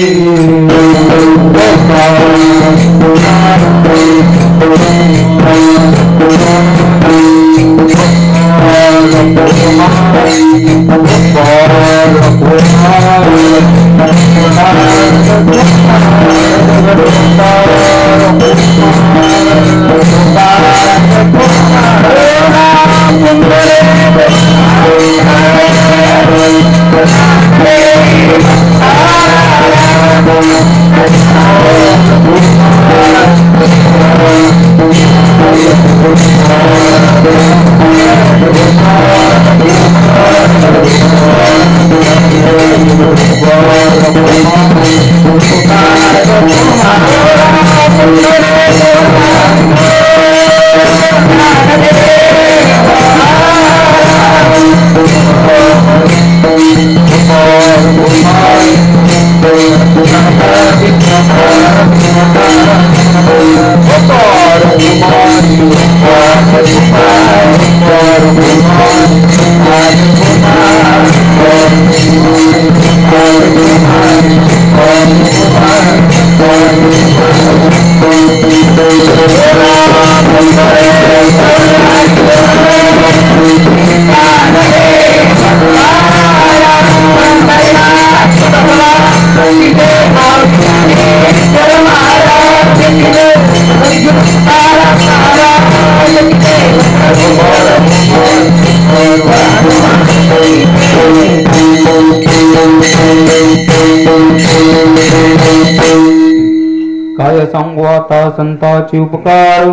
काय सांगू आता संतांचे उपकार,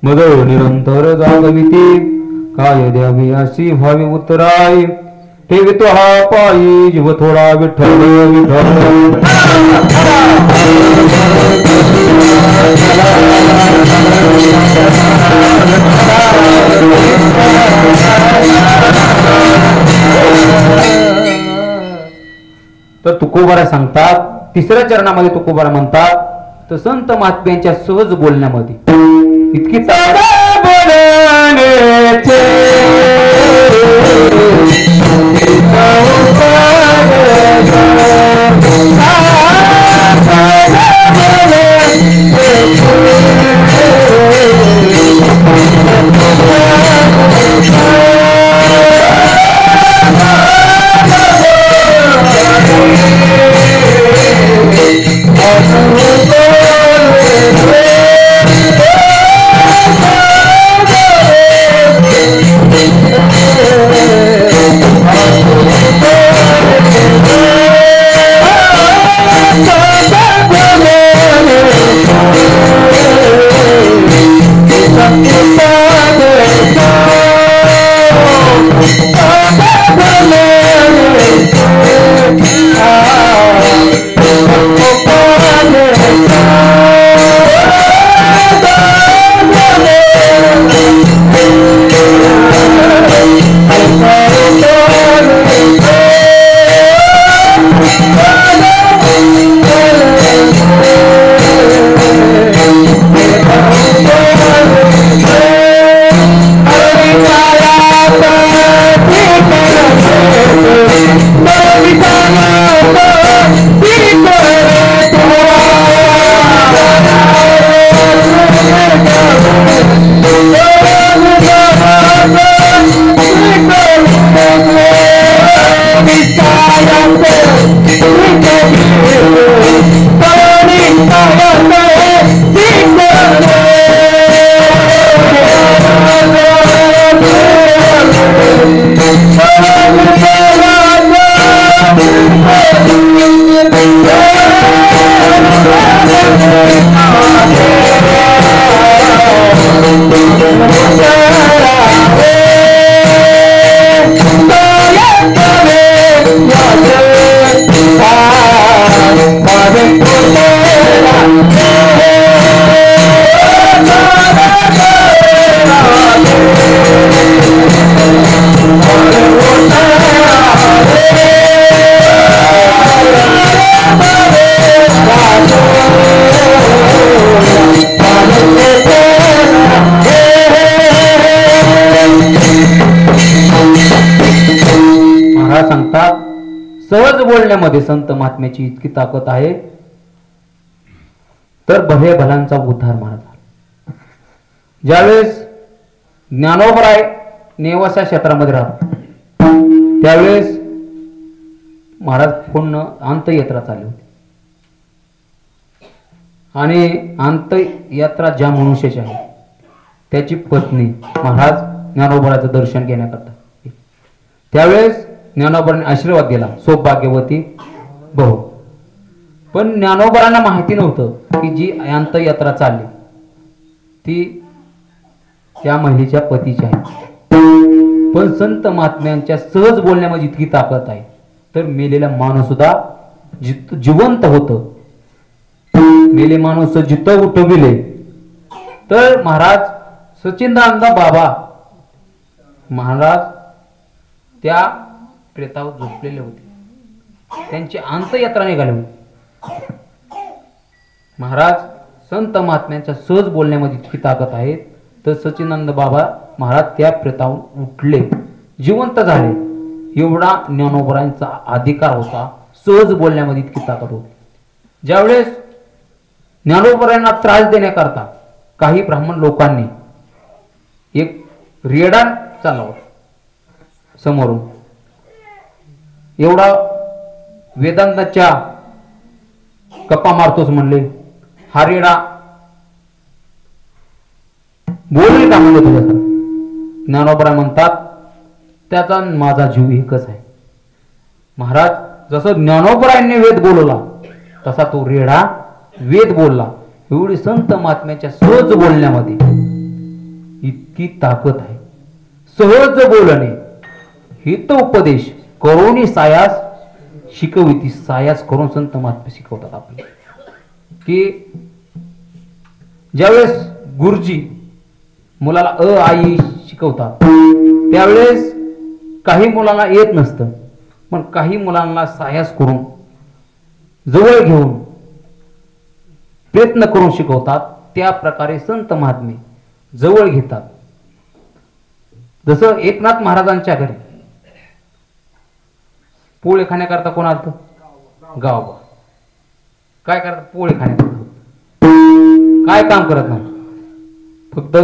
मद निरंतर जागविती. काय द्यावी अशी व्हावी उतराई, ठेवितो हा पायी जीव थोडा विठ्ठल विठ्ठल. तर तुकोबारा सांगतात, तिसऱ्या चरणामध्ये तुकोबारा म्हणतात, तर संत महात्म्यांच्या सहज बोलण्यामध्ये इतकी बोलण्यामध्ये संत महात्म्याची इतकी ताकद आहे, तर भले भलांचा उद्धार महाराज झाला. ज्यावेळेस ज्ञानोबराय नेवासा क्षेत्रामध्ये राहतात, त्यावेळेस महाराज पूर्ण अंतयात्रा चालली होती. आणि अंतयात्रा ज्या मनुष्याची आहे त्याची पत्नी महाराज ज्ञानोबराचं दर्शन घेण्याकरता. त्यावेळेस ज्ञानोबराने आशीर्वाद दिला, सौभाग्यवती बहु. पण ज्ञानोबरांना माहिती नव्हतं की जी अंतयात्रा चालली ती त्या महिलेच्या पतीची आहे. पण संत महात्म्यांच्या सहज बोलण्यामध्ये इतकी ताकद आहे, तर मेलेला माणूस सुद्धा जिवंत होतं. मेले माणूस जिथं उठविले. तर महाराज सच्चिदानंद बाबा महाराज त्या प्रेतावर झोपलेले होते, त्यांची अंतयात्रा निघाली होती. महाराज संत महात्म्यांच्या सहज बोलण्यामध्ये इतकी ताकद आहे, तर सच्चिदानंद बाबा महाराज त्या प्रेतावर उठले, जिवंत झाले. एवढा ज्ञानोबरांचा अधिकार होता, सहज बोलण्यामध्ये इतकी ताकद होती. ज्यावेळेस ज्ञानोबरांना त्रास देण्याकरता काही ब्राह्मण लोकांनी एक रेडा चालवला समोरून. एवढा वेदांताच्या गप्पा मारतोच म्हणले, हा रेडा बोलेल का म्हणले तुझ्याकडे. ज्ञानोबराय म्हणतात त्याचा माझा जीव एकच आहे. महाराज जसं ज्ञानोबरायांनी वेद बोलवला तसा तो रेडा वेद बोलला. एवढी संत महात्म्याच्या सहज बोलण्यामध्ये इतकी ताकद आहे. सहज बोलणे हित उपदेश करोनी सायास शिकविती. सायास करून संत महात्मे शिकवतात आपल्याला की ज्यावेळेस गुरुजी मुलाला अ आई शिकवतात त्यावेळेस काही मुलांना येत नसतं, पण काही मुलांना सायास करून जवळ घेऊन प्रयत्न करून शिकवतात. त्या प्रकारे संत महात्मे जवळ घेतात. जसं एकनाथ महाराजांच्या घरी पोळे खाण्याकरता कोण आलं? गाव. काय करतात? पोळे खाण्याकरता. काय काम करत नाही, फक्त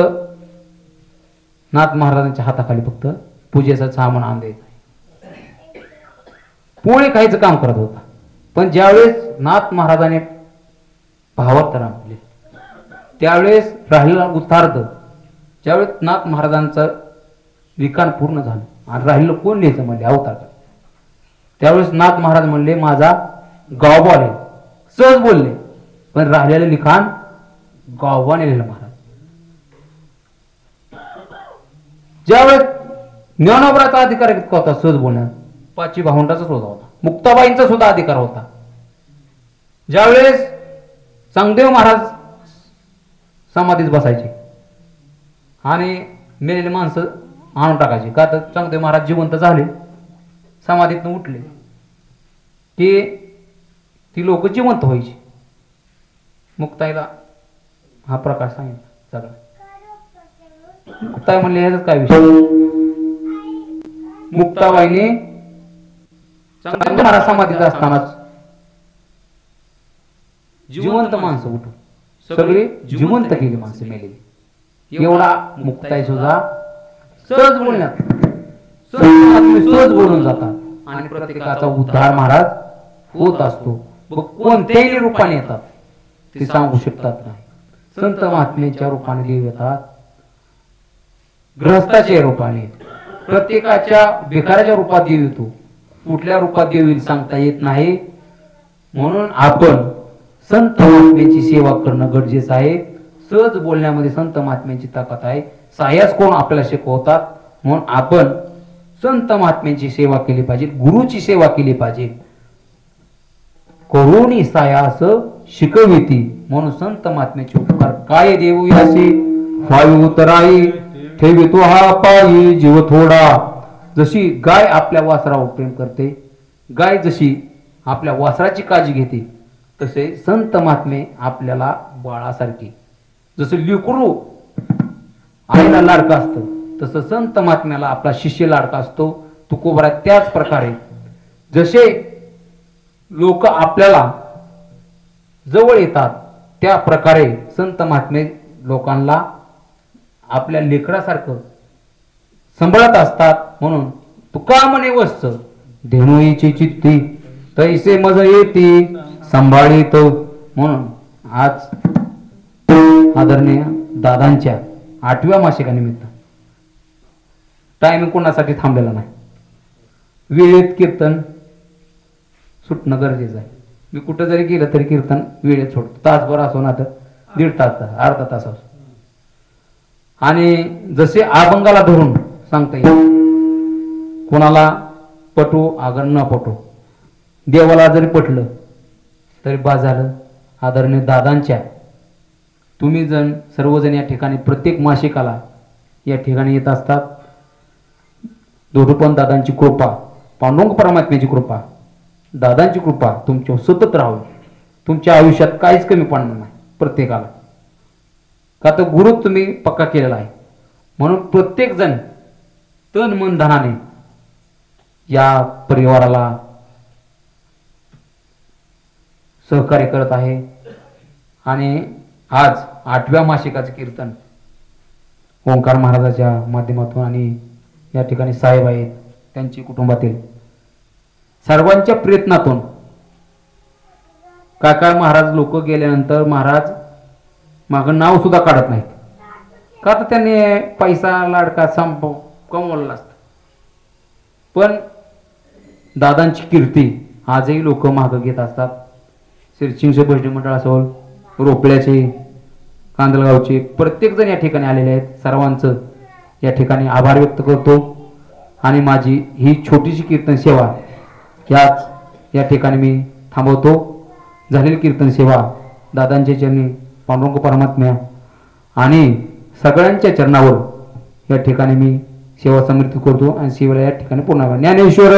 नाथ महाराजांच्या हाताखाली फक्त पूजेचं सामान आणून द्यायचं, पोळे खायचं काम करत होता. पण ज्यावेळेस नाथ महाराजाने भावार्थ आणले त्यावेळेस राहिलेला उत्तार्ध, ज्यावेळेस नाथ महाराजांचं विकान पूर्ण झालं आणि राहिलं कोण लिहायचं म्हणले अवतार, त्यावेळेस नाथ महाराज म्हणले माझा गावबा. सहज बोलले, पण राहिलेलं लिखाण गावबाने लिहिलं महाराज. ज्यावेळेस ज्ञानोबराचा अधिकार इतका होता सहज बोलण्यात, पाची भावंडाचा सुद्धा होता, मुक्ताबाईंचा सुद्धा अधिकार होता. ज्यावेळेस चांगदेव महाराज समाधीत बसायचे आणि मेलेले माणसं आणून टाकायचे, का तर चांगदेव महाराज जिवंत झाले, समाधीतून उठले की ती लोक जिवंत व्हायची. मुक्ताईला हा प्रकार सांगितला सगळा. मुक्ताई म्हणले ह्याच काय विषय. मुक्ताबाईने चांगदेव महाराज समाधीत असतानाच जिवंत माणसं उठून सगळी जिवंत केली माणसं मेलेली. एवढा मुक्ताई सुद्धा सहज बोलण्यात सहज बोलून जातात आणि प्रत्येकाचा उद्धार महाराज होत असतो. कोणत्याही रूपाने येतात ते सांगू शकतात नाही. संत महात्म्याच्या रूपाने देव येतात, गृहस्थाच्या रूपाने, प्रत्येकाच्या भिकाऱ्याच्या रूपात देव येतो. कुठल्या रूपात देव येईल सांगता येत नाही. म्हणून आपण संत महात्म्याची सेवा करणं गरजेचं आहे. सहज बोलण्यामध्ये संत महात्म्याची ताकद आहे. सायास कोण आपल्याला शिकवतात, म्हणून आपण संत महात्म्याची सेवा केली पाहिजे, गुरुची सेवा केली पाहिजे. करुणी सायास शिकविती, म्हणून संत महात्म्याचे उपकार काय देऊ यासी वायू उतराई ठेवितो हा पायी जीव थोडा. जशी गाय आपल्या वासरावर प्रेम करते, गाय जशी आपल्या वासराची काळजी घेते, तसे संत महात्मे आपल्याला बाळासारखे. जसं लेकरू आईला लाडका असतं, तसं संत महात्म्याला आपला शिष्य लाडका असतो. तुकोबरा त्याच प्रकारे जसे लोक आपल्याला जवळ येतात त्या प्रकारे संत महात्मे लोकांना आपल्या लेकरासारखं सांभाळत असतात. म्हणून तुका म्हणे वस्त धेनुईची चित्ती तैसे मज येती सांभाळीत. म्हणून आज आदरणीय दादांच्या 8व्या मासिकानिमित्त टाइम कोणासाठी थांबलेला नाही. वेळेत कीर्तन सुटणं गरजेचं आहे. मी कुठं जरी गेलं तरी कीर्तन वेळेत सोडतो. तासभर असो ना तर 1.5 तास अर्धा तास असो. आणि जसे अभंगाला धरून सांगता येईल कोणाला पटो अगर न पटो देवाला जरी पटलं तरी बाज झालं. आदरणीय दादांच्या तुम्ही जण सर्वजण या ठिकाणी प्रत्येक मासिकाला या ठिकाणी येत असतात. दोढोपंत दादांची कृपा पांडुरंग परमात्म्याची कृपा दादांची कृपा तुमच्या सतत राहावी. तुमच्या आयुष्यात काहीच कमी पडणार नाही प्रत्येकाला. का तर गुरु तुम्ही पक्का केलेला आहे. म्हणून प्रत्येक जण तन मन धनाने या परिवाराला सहकार्य करत आहे. आणि आज 8व्या मासिकाचे कीर्तन ओंकार महाराजाच्या माध्यमातून आणि या ठिकाणी साहेब आहेत त्यांची कुटुंबातील सर्वांच्या प्रयत्नातून काय महाराज लोक गेल्यानंतर महाराज मागं नाव सुद्धा काढत नाहीत. का तर त्यांनी पैसा लाडका कमवलेला असतं. पण दादांची कीर्ती आजही लोक मागं घेत असतात. शिरसिंगचे भजनी मंडळ असोल रोपड्याचे कांदलगावचे प्रत्येक जण या ठिकाणी आलेले आहेत. सर्वांचं या ठिकाणी आभार व्यक्त करतो. आणि माझी ही छोटीशी कीर्तन सेवा या ठिकाणी मी थांबवतो. झालेली कीर्तन सेवा दादांच्या चरणी पांडुरंग परमात्म्या आणि सगळ्यांच्या चरणावर या ठिकाणी मी सेवा समर्पित करतो. आणि सेवेला या ठिकाणी पूर्ण ज्ञानेश्वर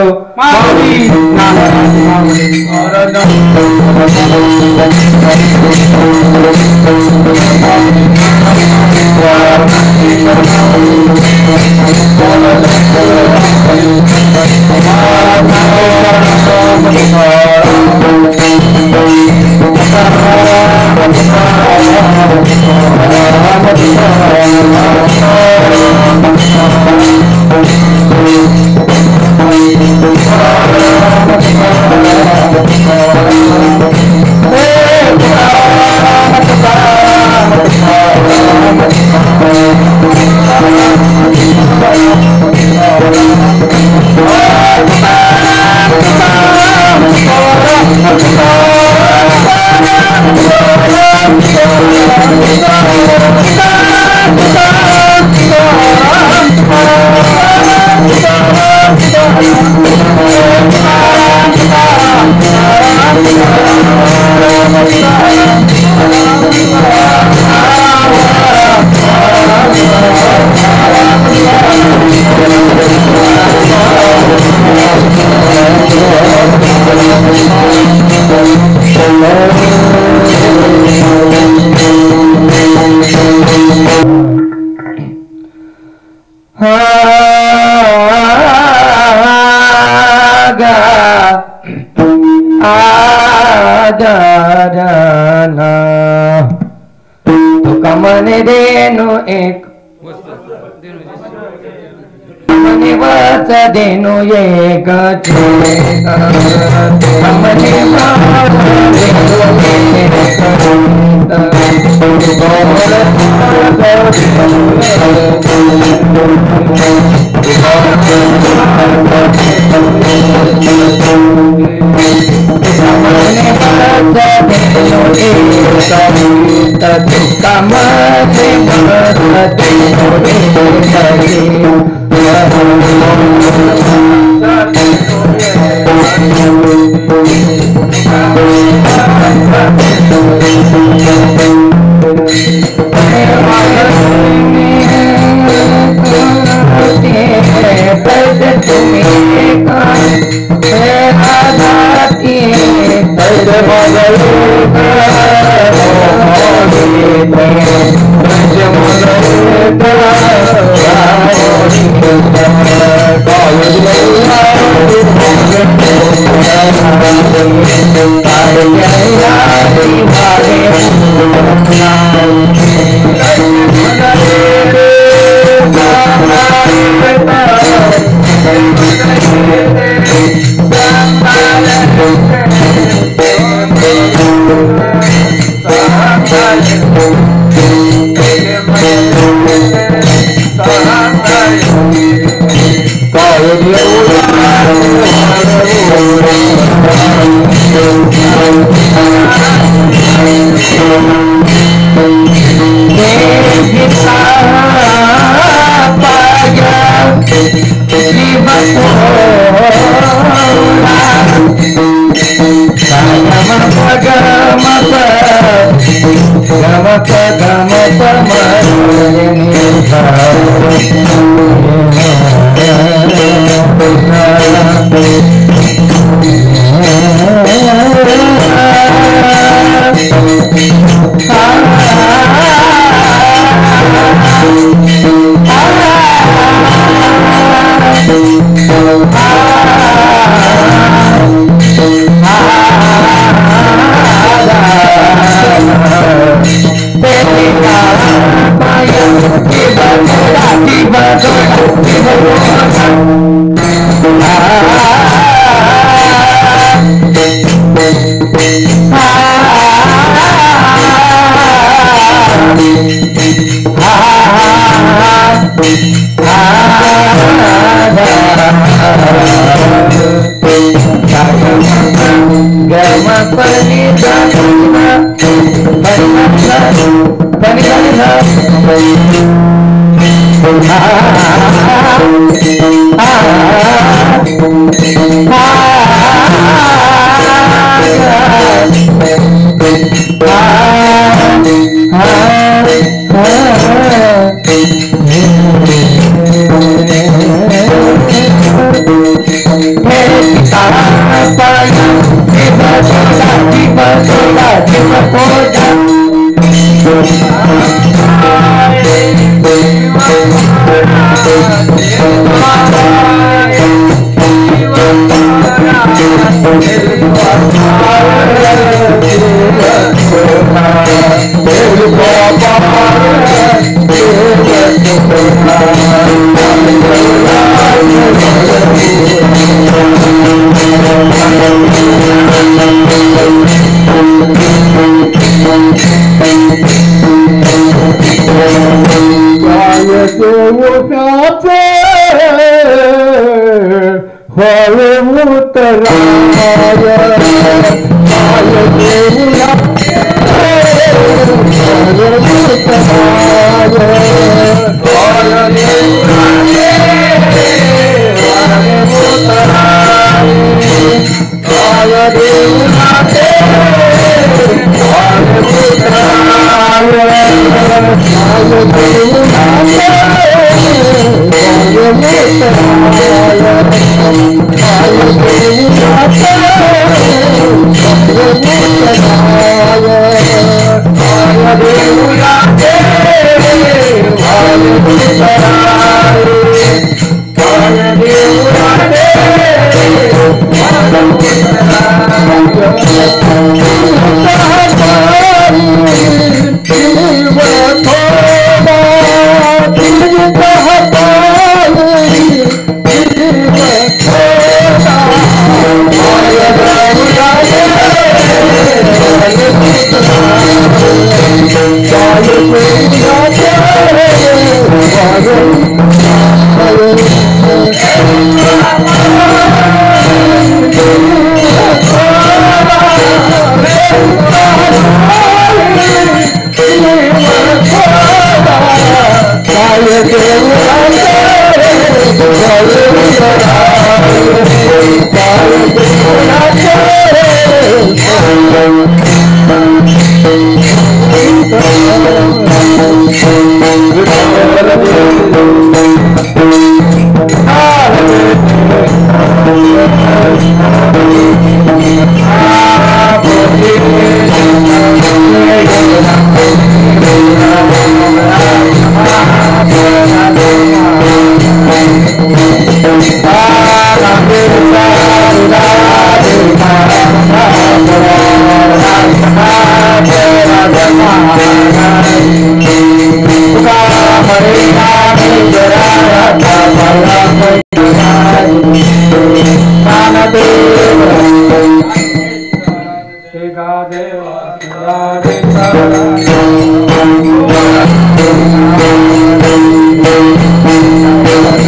कमने देनु एक वच देनु एक कमने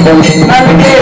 नलगे